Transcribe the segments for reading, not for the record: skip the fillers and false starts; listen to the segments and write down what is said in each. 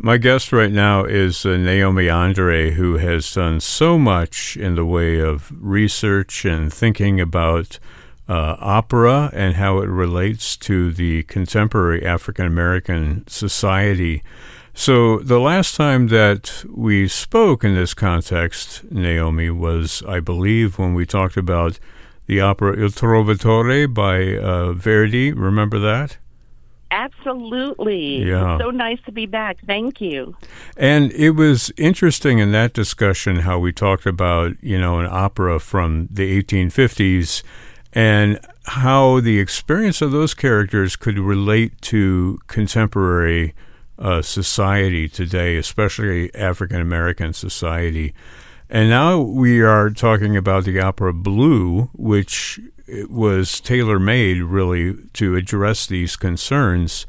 My guest right now is Naomi André, who has done so much in the way of research and thinking about opera and how it relates to the contemporary African American society. So, the last time that we spoke in this context, Naomi, was, I believe, when we talked about the opera Il Trovatore by Verdi. Remember that? Absolutely. Yeah. It's so nice to be back. Thank you. And it was interesting in that discussion how we talked about, an opera from the 1850s and how the experience of those characters could relate to contemporary society today, especially African American society. And now we are talking about the opera Blue, which was tailor-made really to address these concerns.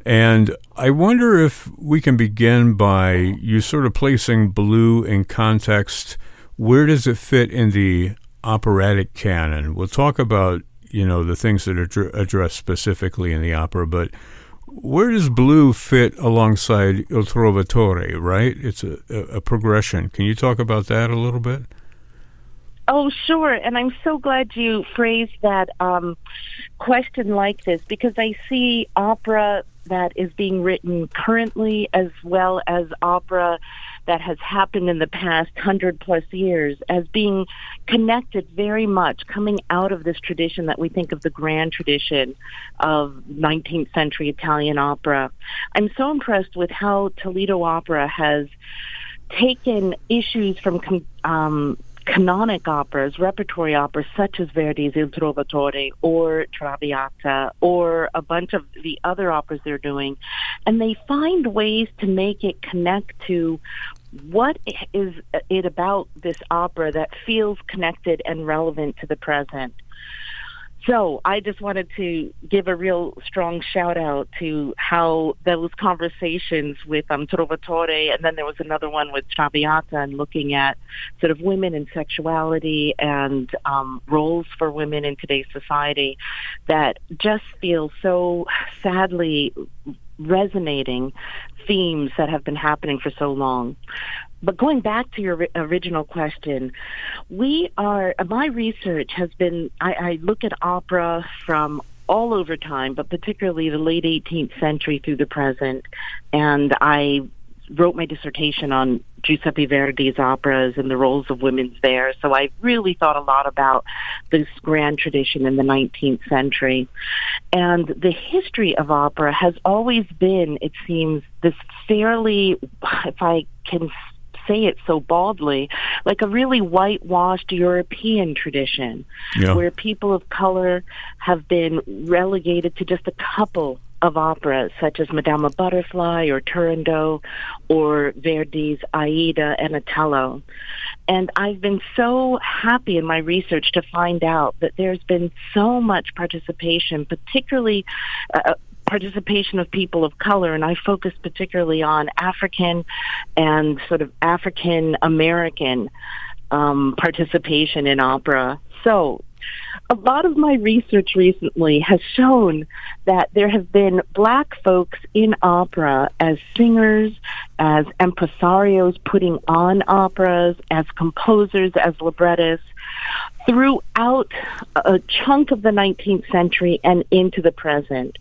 And I wonder if we can begin by you sort of placing Blue in context. Where does it fit in the operatic canon? We'll talk about, the things that are addressed specifically in the opera, but where does Blue fit alongside Il Trovatore, right? It's a progression. Can you talk about that a little bit? Oh, sure. And I'm so glad you phrased that question like this, because I see opera that is being written currently as well as opera that has happened in the past 100+ years as being connected very much, coming out of this tradition that we think of the grand tradition of 19th century Italian opera. I'm so impressed with how Toledo Opera has taken issues from canonic operas, repertory operas such as Verdi's Il Trovatore or Traviata or a bunch of the other operas they're doing, and they find ways to make it connect to what is it about this opera that feels connected and relevant to the present. So I just wanted to give a real strong shout out to how those conversations with Trovatore, and then there was another one with Traviata, and looking at sort of women and sexuality and roles for women in today's society that just feel so sadly resonating themes that have been happening for so long. But going back to your original question, my research has been, I look at opera from all over time, but particularly the late 18th century through the present, and I wrote my dissertation on Giuseppe Verdi's operas and the roles of women there. So I really thought a lot about this grand tradition in the 19th century. And the history of opera has always been, it seems, this fairly, if I can say it so baldly, like a really whitewashed European tradition, where people of color have been relegated to just a couple of operas, such as Madama Butterfly or Turandot or Verdi's Aida and Otello. And I've been so happy in my research to find out that there's been so much participation, particularly participation of people of color, and I focus particularly on African and sort of African American participation in opera. So a lot of my research recently has shown that there have been black folks in opera as singers, as impresarios putting on operas, as composers, as librettists, throughout a chunk of the 19th century and into the present.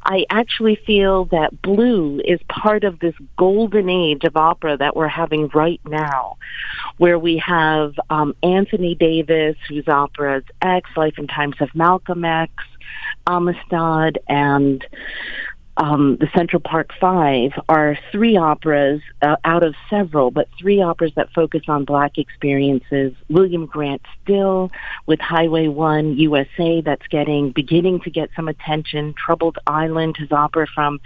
I actually feel that Blue is part of this golden age of opera that we're having right now, where we have Anthony Davis, whose operas X, Life and Times of Malcolm X, Amistad, and the Central Park Five are three operas out of several, but three operas that focus on black experiences. William Grant Still with Highway 1 USA, that's beginning to get some attention. Troubled Island, his opera from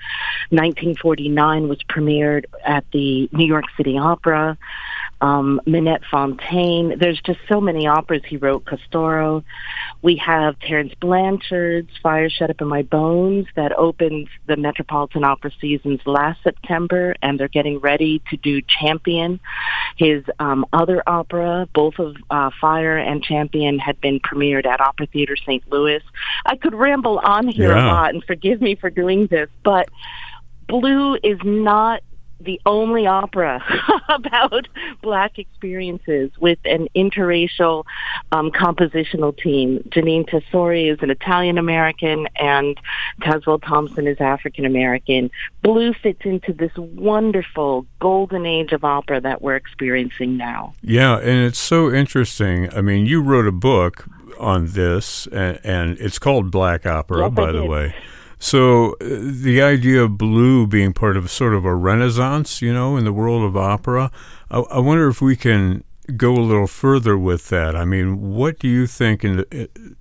1949, was premiered at the New York City Opera. Minette Fontaine. There's just so many operas he wrote. Castoro. We have Terence Blanchard's Fire Shut Up in My Bones that opened the Metropolitan Opera seasons last September, and they're getting ready to do Champion. His other opera, both of Fire and Champion, had been premiered at Opera Theater St. Louis. I could ramble on here a lot, and forgive me for doing this, but Blue is not the only opera about Black experiences with an interracial compositional team. Janine Tesori is an Italian-American and Tazewell Thompson is African-American. Blue fits into this wonderful golden age of opera that we're experiencing now. Yeah, and it's so interesting. I mean, you wrote a book on this, and it's called Black Opera, Yes, by the way. So the idea of Blue being part of sort of a renaissance, in the world of opera, I wonder if we can go a little further with that. I mean, what do you think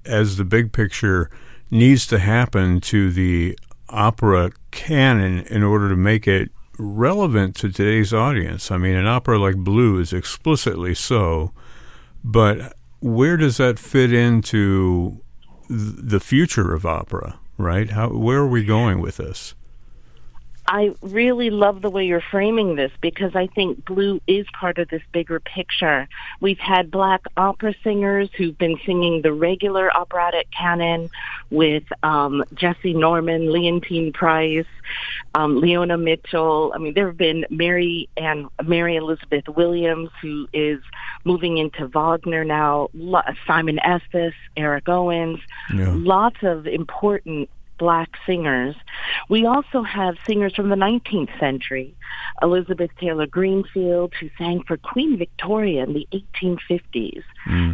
as the big picture needs to happen to the opera canon in order to make it relevant to today's audience? I mean, an opera like Blue is explicitly so, but where does that fit into the future of opera? Right? Where are we going with this? I really love the way you're framing this because I think Blue is part of this bigger picture. We've had Black opera singers who've been singing the regular operatic canon with Jesse Norman, Leontine Price, Leona Mitchell. I mean, there have been Mary Elizabeth Williams, who is moving into Wagner now, Simon Estes, Eric Owens, lots of important Black singers. We also have singers from the 19th century, Elizabeth Taylor Greenfield, who sang for Queen Victoria in the 1850s,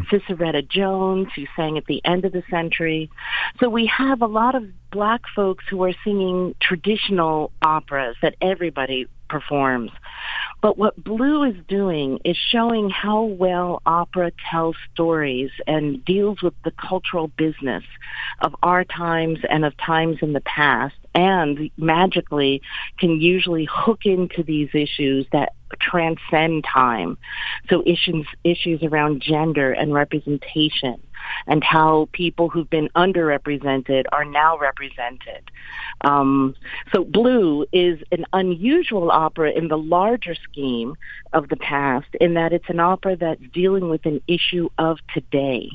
Ciceretta Jones, who sang at the end of the century. So we have a lot of Black folks who are singing traditional operas that everybody performs. But what Blue is doing is showing how well opera tells stories and deals with the cultural business of our times and of times in the past, and magically can usually hook into these issues that transcend time. So issues around gender and representation, and how people who've been underrepresented are now represented. So Blue is an unusual opera in the larger scheme of the past, in that it's an opera that's dealing with an issue of today,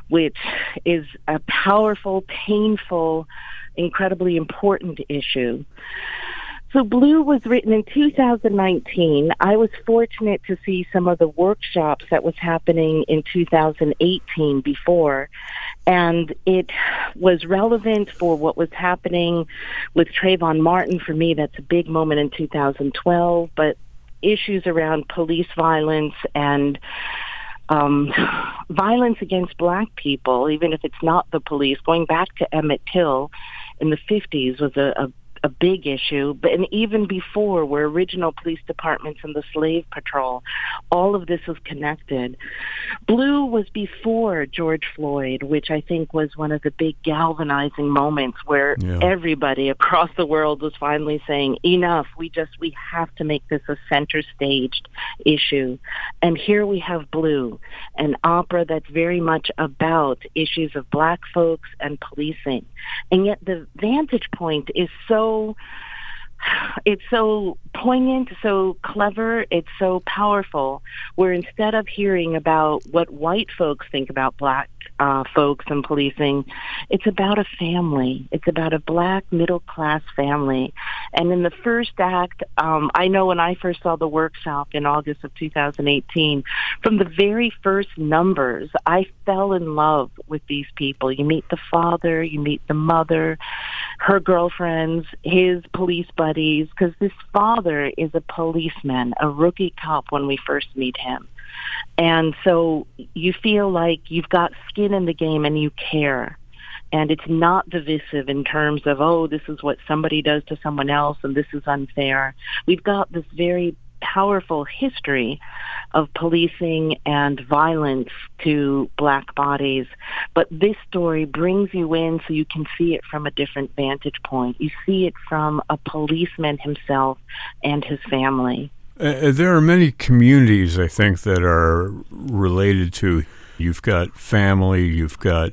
which is a powerful, painful, incredibly important issue. So Blue was written in 2019. I was fortunate to see some of the workshops that was happening in 2018 before, and it was relevant for what was happening with Trayvon Martin. For me, that's a big moment in 2012, but issues around police violence and violence against Black people, even if it's not the police, going back to Emmett Till in the 50s was a big issue, but and even before, where original police departments and the slave patrol, all of this was connected. Blue was before George Floyd, which I think was one of the big galvanizing moments where everybody across the world was finally saying, enough, we have to make this a center staged issue. And here we have Blue, an opera that's very much about issues of Black folks and policing. And yet the vantage point is it's so poignant, so clever, it's so powerful, where instead of hearing about what white folks think about Black folks and policing, it's about a family. It's about a Black middle-class family. And in the first act, I know when I first saw the workshop in August of 2018, from the very first numbers, I fell in love with these people. You meet the father, you meet the mother, her girlfriends, his police buddies, because this father is a policeman, a rookie cop when we first meet him. And so you feel like you've got skin in the game and you care. And it's not divisive in terms of, oh, this is what somebody does to someone else and this is unfair. We've got this very powerful history of policing and violence to Black bodies. But this story brings you in so you can see it from a different vantage point. You see it from a policeman himself and his family. There are many communities, I think, that are related to, you've got family, you've got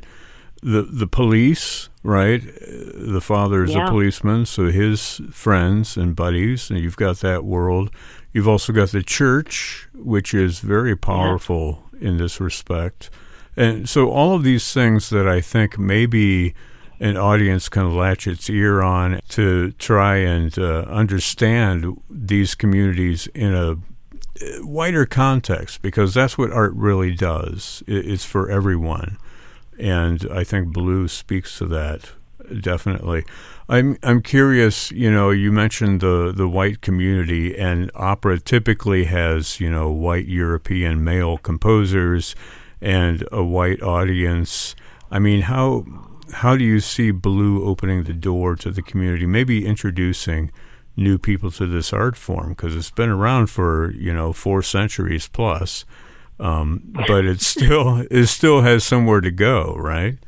the police, right? The father is a policeman, so his friends and buddies, and you've got that world. You've also got the church, which is very powerful in this respect. And so all of these things that I think maybe an audience can latch its ear on to try and understand these communities in a wider context, because that's what art really does. It's for everyone. And I think Blue speaks to that, definitely. I'm curious, you mentioned the white community, and opera typically has, white European male composers and a white audience. I mean, how do you see Blue opening the door to the community, maybe introducing new people to this art form, because it's been around for 4 centuries plus, but it still has somewhere to go, right?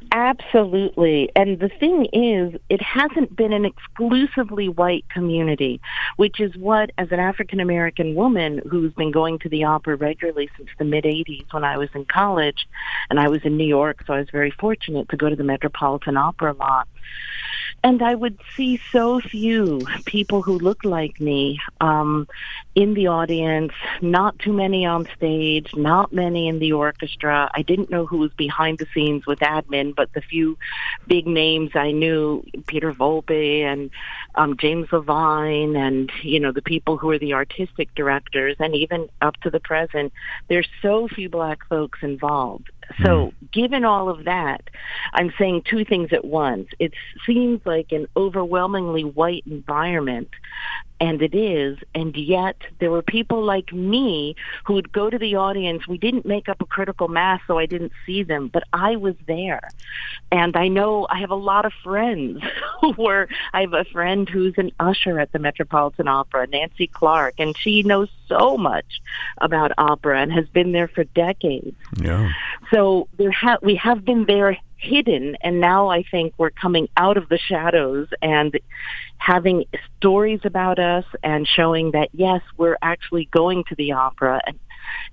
Absolutely. And the thing is, it hasn't been an exclusively white community, which is what, as an African-American woman who's been going to the opera regularly since the mid-'80s when I was in college, and I was in New York, so I was very fortunate to go to the Metropolitan Opera a lot. And I would see so few people who looked like me in the audience, not too many on stage, not many in the orchestra. I didn't know who was behind the scenes with admin, but the few big names I knew, Peter Volpe and James Levine, and, the people who are the artistic directors, and even up to the present, there's so few black folks involved. So given all of that, I'm saying 2 things at once. It seems like an overwhelmingly white environment, and it is, and yet there were people like me who would go to the audience. We didn't make up a critical mass, so I didn't see them, but I was there. And I know I have a lot of friends I have a friend who's an usher at the Metropolitan Opera, Nancy Clark, and she knows so much about opera and has been there for decades. Yeah. So we have been there hidden, and now I think we're coming out of the shadows and having stories about us and showing that, yes, we're actually going to the opera, and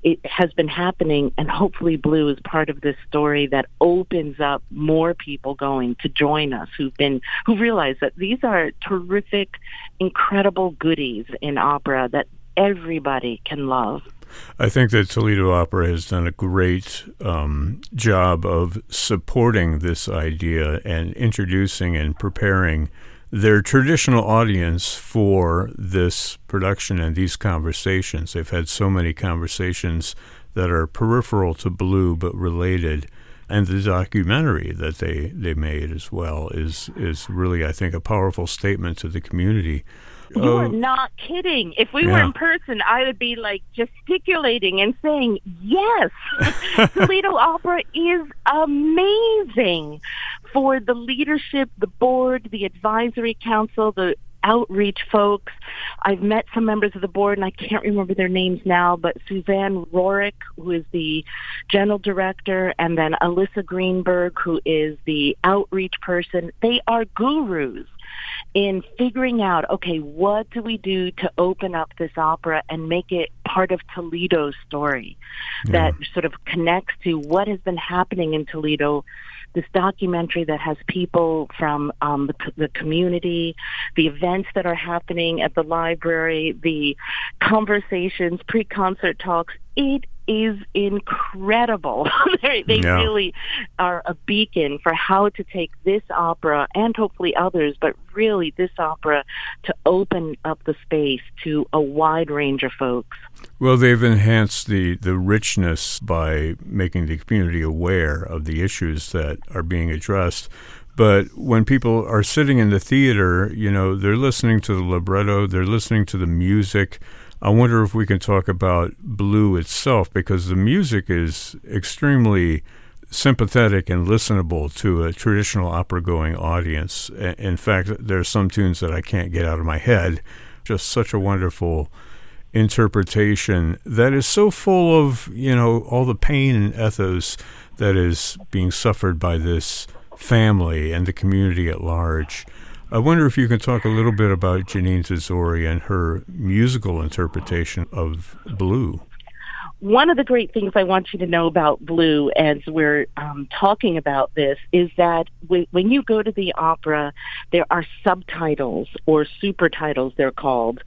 it has been happening, and hopefully Blue is part of this story that opens up more people going to join us who realize that these are terrific, incredible goodies in opera that everybody can love. I think that Toledo Opera has done a great job of supporting this idea and introducing and preparing their traditional audience for this production and these conversations. They've had so many conversations that are peripheral to Blue but related. And the documentary that they made as well is really, I think, a powerful statement to the community. You are not kidding. If we were in person, I would be like gesticulating and saying, yes, Toledo Opera is amazing. For the leadership, the board, the advisory council, the outreach folks. I've met some members of the board, and I can't remember their names now, but Suzanne Rorick, who is the general director, and then Alyssa Greenberg, who is the outreach person. They are gurus in figuring out, okay, what do we do to open up this opera and make it part of Toledo's story that sort of connects to what has been happening in Toledo. This documentary that has people from the community, the events that are happening at the library, the conversations, pre-concert talks. It is incredible. They really are a beacon for how to take this opera and hopefully others, but really this opera to open up the space to a wide range of folks. Well, they've enhanced the richness by making the community aware of the issues that are being addressed. But when people are sitting in the theater, they're listening to the libretto, they're listening to the music. I wonder if we can talk about Blue itself, because the music is extremely sympathetic and listenable to a traditional opera-going audience. In fact, there are some tunes that I can't get out of my head. Just such a wonderful interpretation that is so full of, all the pain and ethos that is being suffered by this family and the community at large. I wonder if you can talk a little bit about Janine Tesori and her musical interpretation of Blue. One of the great things I want you to know about Blue as we're talking about this is that when you go to the opera, there are subtitles or super titles, they're called,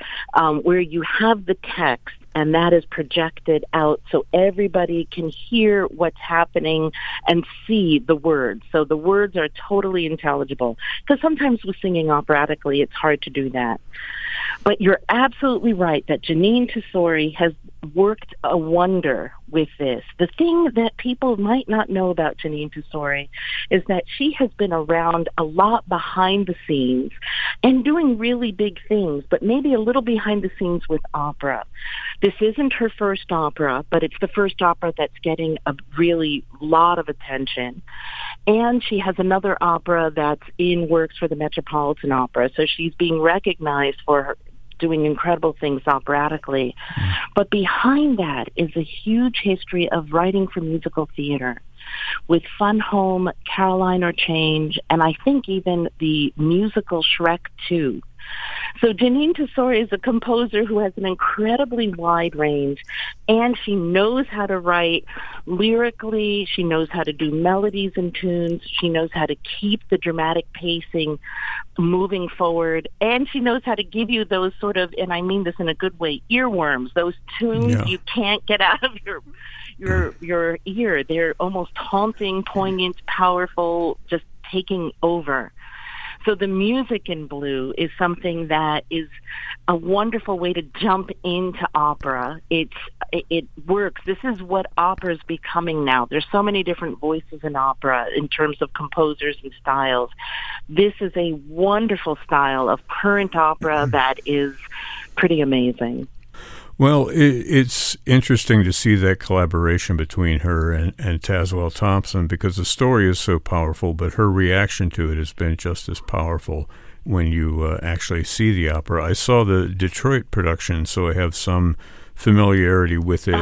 where you have the text and that is projected out so everybody can hear what's happening and see the words. So the words are totally intelligible, because sometimes with singing operatically, it's hard to do that. But you're absolutely right that Jeanine Tesori has worked a wonder with this. The thing that people might not know about Jeanine Tesori is that she has been around a lot behind the scenes and doing really big things, but maybe a little behind the scenes with opera. This isn't her first opera, but it's the first opera that's getting a really lot of attention. And she has another opera that's in works for the Metropolitan Opera, so she's being recognized for her doing incredible things operatically. But behind that is a huge history of writing for musical theater with Fun Home, Caroline or Change, and I think even the musical Shrek 2. So Jeanine Tesori is a composer who has an incredibly wide range, and she knows how to write lyrically. She knows how to do melodies and tunes. She knows how to keep the dramatic pacing moving forward, and she knows how to give you those sort of, and I mean this in a good way, earworms, those tunes you can't get out of your ear. They're almost haunting, poignant, powerful, just taking over. So the music in Blue is something that is a wonderful way to jump into opera. It works. This is what opera is becoming now. There's so many different voices in opera in terms of composers and styles. This is a wonderful style of current opera that is pretty amazing. Well, it's interesting to see that collaboration between her and Tazewell Thompson, because the story is so powerful, but her reaction to it has been just as powerful when you actually see the opera. I saw the Detroit production, so I have some familiarity with it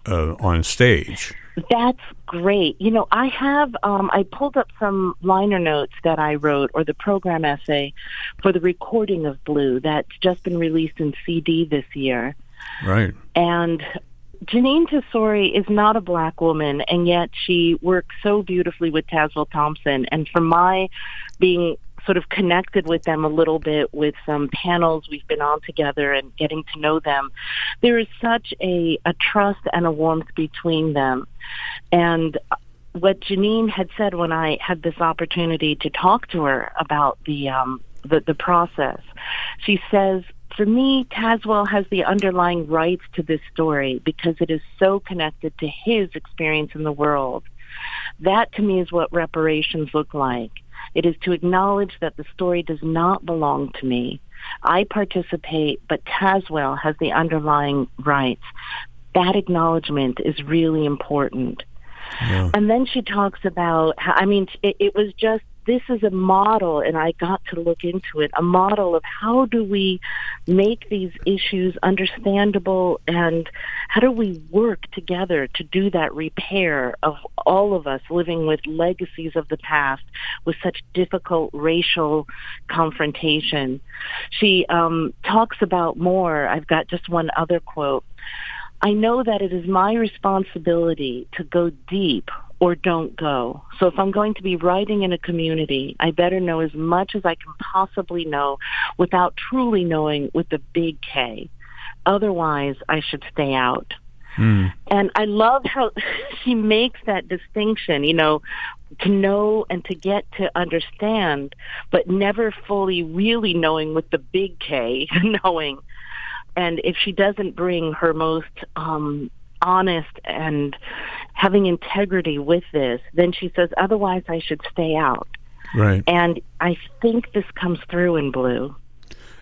on stage. That's great. You know, I have, I pulled up some liner notes that I wrote, or the program essay for the recording of Blue that's just been released in CD this year. Right. And Jeanine Tesori is not a black woman, and yet she works so beautifully with Tazewell Thompson. And from my being sort of connected with them a little bit with some panels we've been on together and getting to know them, there is such a trust and a warmth between them. And what Jeanine had said when I had this opportunity to talk to her about the process, she says, for me, Tazewell has the underlying rights to this story because it is so connected to his experience in the world. That, to me, is what reparations look like. It is to acknowledge that the story does not belong to me. I participate, but Tazewell has the underlying rights. That acknowledgement is really important. Yeah. And then she talks about, it was just, this is a model, and I got to look into it, a model of how do we make these issues understandable, and how do we work together to do that repair of all of us living with legacies of the past with such difficult racial confrontation. She talks about more. I've got just one other quote. I know that it is my responsibility to go deep or don't go. So if I'm going to be writing in a community, I better know as much as I can possibly know without truly knowing with the big K. Otherwise, I should stay out. And I love how she makes that distinction, you know, to know and to get to understand, but never fully really knowing with the big K, knowing. And if she doesn't bring her most honest and having integrity with this, then she says, otherwise I should stay out. Right. And I think this comes through in Blue.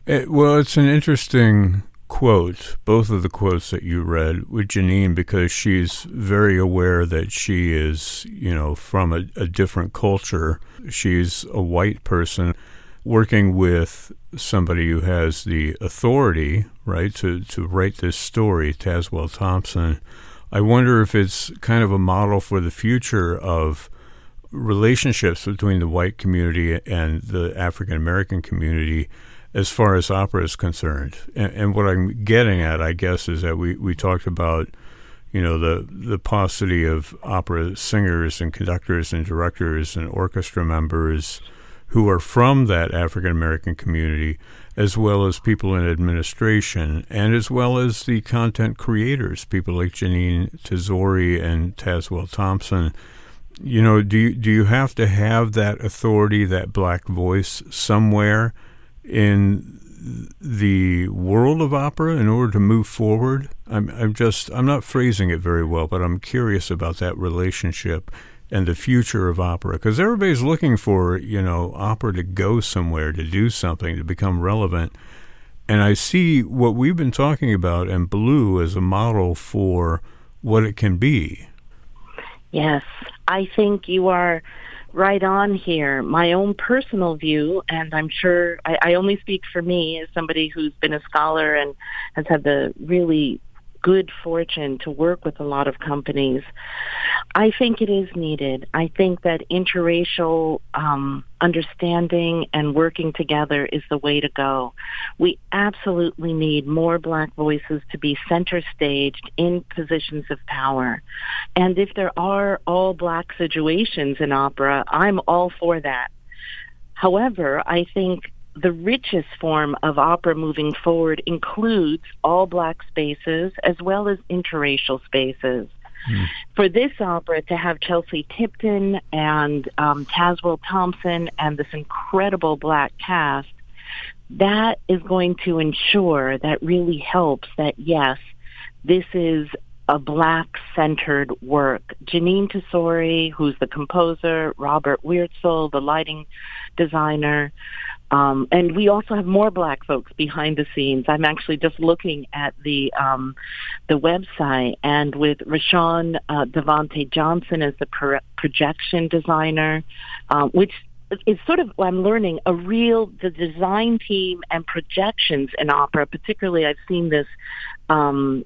Well, it's an interesting quote, both of the quotes that you read with Jeanine, because she's very aware that she is, you know, from a different culture. She's a white person working with somebody who has the authority, right, to write this story, Tazewell Thompson. I wonder if it's kind of a model for the future of relationships between the white community and the African American community as far as opera is concerned. And what I'm getting at, I guess, is that we talked about, you know, the paucity of opera singers and conductors and directors and orchestra members who are from that African American community. as well as people in administration, and as well as the content creators, people like Janine Tesori and Tazewell Thompson. Do you have to have that authority, that black voice somewhere in the world of opera in order to move forward? I'm not phrasing it very well, but I'm curious about that relationship and the future of opera, because everybody's looking for, opera to go somewhere, to do something, to become relevant. And I see what we've been talking about and Blue as a model for what it can be. Yes, I think you are right on here. My own personal view, and I'm sure I only speak for me as somebody who's been a scholar and has had the really good fortune to work with a lot of companies. I think it is needed. I think that interracial understanding and working together is the way to go. We absolutely need more black voices to be center staged in positions of power. And if there are all black situations in opera, I'm all for that. However, I think the richest form of opera moving forward includes all black spaces as well as interracial spaces. For this opera to have Chelsea Tipton and Tazewell Thompson and this incredible black cast, that is going to ensure that really helps that, yes, this is a black-centered work. Janine Tesori, who's the composer, Robert Weirtzel, the lighting designer, and we also have more black folks behind the scenes. I'm actually just looking at the website, and with Rashawn Devontae Johnson as the projection designer, which is sort of, I'm learning, the design team and projections in opera, particularly I've seen this Tazewell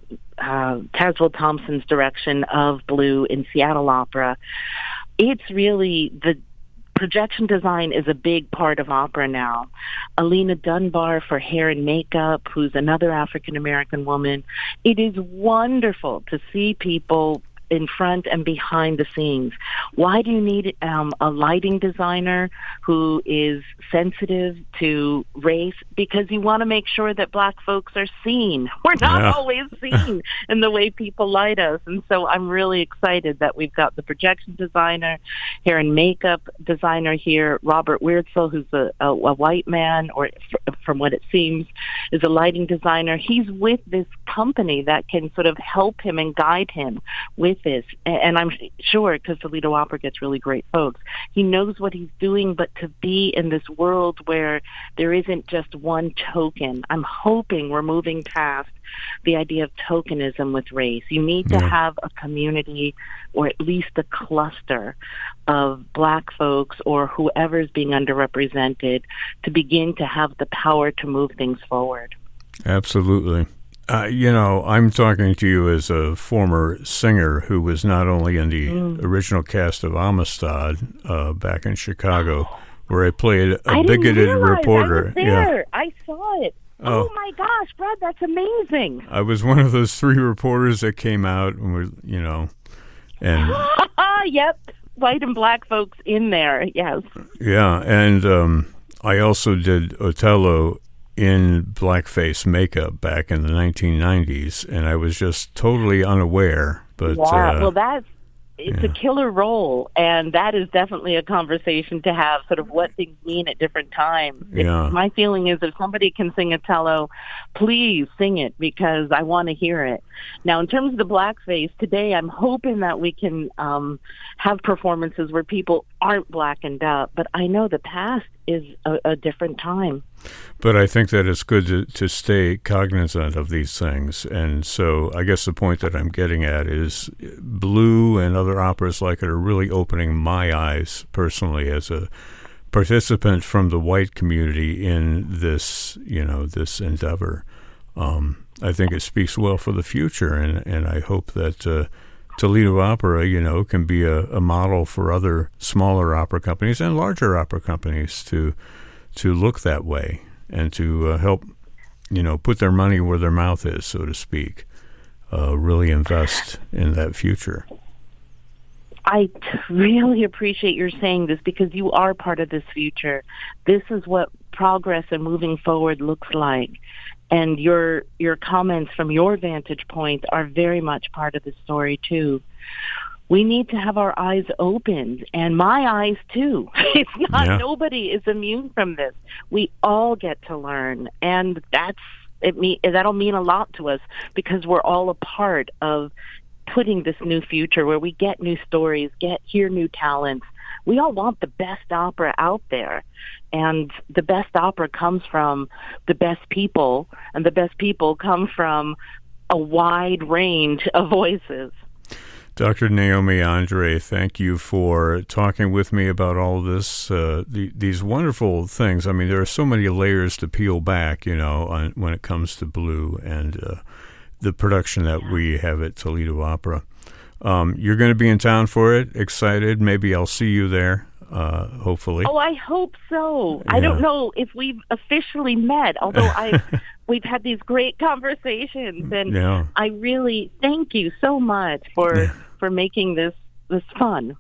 Thompson's direction of Blue in Seattle Opera. It's really the projection design is a big part of opera now. Alina Dunbar for hair and makeup, who's another African-American woman. It is wonderful to see people in front and behind the scenes. Why do you need a lighting designer who is sensitive to race? Because you want to make sure that black folks are seen. We're not always seen in the way people light us. And so I'm really excited that we've got the projection designer, hair and makeup designer here, Robert Weirtzel, who's a white man, or from what it seems, is a lighting designer. He's with this company that can sort of help him and guide him with this. And I'm sure, because Toledo Opera gets really great folks, he knows what he's doing, but to be in this world where there isn't just one token, I'm hoping we're moving past the idea of tokenism with race. You need to have a community, or at least a cluster of black folks or whoever's being underrepresented, to begin to have the power to move things forward. Absolutely. I'm talking to you as a former singer who was not only in the original cast of Amistad back in Chicago, where I played a bigoted reporter. I was there. I saw it. Oh my gosh, Brad, that's amazing. I was one of those 3 reporters that came out and and yep, white and black folks in there. Yes. Yeah, and I also did Othello in blackface makeup back in the 1990s, and I was just totally unaware. But it's a killer role, and that is definitely a conversation to have, sort of what things mean at different times. My feeling is if somebody can sing Othello, please sing it, because I want to hear it. Now, in terms of the blackface, today I'm hoping that we can have performances where people aren't blackened up, but I know the past is a different time. But I think that it's good to stay cognizant of these things. And so I guess the point that I'm getting at is Blue and other operas like it are really opening my eyes personally as a participant from the white community in this, this endeavor. I think it speaks well for the future, and I hope that Toledo Opera, can be a model for other smaller opera companies and larger opera companies to look that way and to help, put their money where their mouth is, so to speak, really invest in that future. Really appreciate your saying this because you are part of this future. This is what progress and moving forward looks like. And your comments from your vantage point are very much part of the story too. We need to have our eyes opened, and my eyes too. It's not, Yeah. nobody is immune from this. We all get to learn, and that'll mean a lot to us because we're all a part of putting this new future where we get new stories, hear new talents. We all want the best opera out there, and the best opera comes from the best people, and the best people come from a wide range of voices. Dr. Naomi André, thank you for talking with me about all of this, these wonderful things. I mean, there are so many layers to peel back, when it comes to Blue and the production that we have at Toledo Opera. You're going to be in town for it. Excited. Maybe I'll see you there, hopefully. Oh, I hope so. Yeah. I don't know if we've officially met, although we've had these great conversations, and Yeah. I really thank you so much for making this fun.